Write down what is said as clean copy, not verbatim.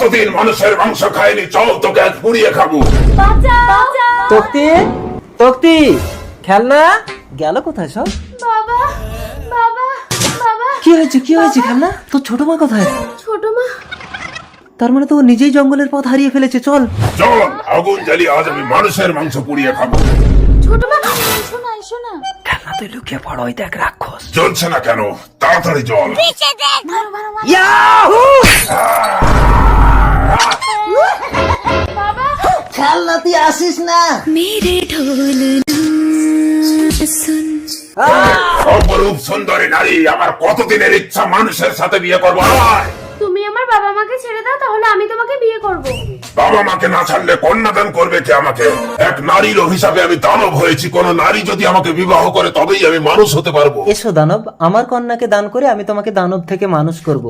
কতদিন মানুষের মাংস খায়নি, চল তোকে আজ পুড়িয়ে খাবো। তক্তি তক্তি খেলনা গেল কোথায় সব? বাবা বাবা বাবা, কি হয়েছে খেলনা? তোর ছোট মা কোথায়? ছোট মা। তার মানে তো ও নিজেই জঙ্গলের পথ হারিয়ে ফেলেছে। চল চল আগুন জ্বালিয়ে আজ আমি মানুষের মাংস পুড়িয়ে খাবো। ছোট মা, এসো না এসো না। খেলনা তুই লুকিয়ে পড়, ওই দেখ রাক্ষস। চলছে না কেন? তাড়াতাড়ি চল। মারো মারো মারো। ইয়াহু! বাবা খেলনা তুই আসিস না। অপরূপ সুন্দরী নারী, আমার কতদিনের ইচ্ছা মানুষের সাথে বিয়ে করবো। আয়! তুমি আমার বাবা মাকে ছেড়ে দাও, তাহলে আমি তোমাকে বিয়ে করব। বাবা মাকে না ছাড়লে কন্যাদান করবে কে আমাকে? এক নারীর অভিশাপে আমি দানব হয়েছি। কোন নারী যদি আমাকে বিবাহ করে তবেই আমি মানুষ হতে পারবো। এসো দানব, আমার কন্যাকে দান করে আমি তোমাকে দানব থেকে মানুষ করব।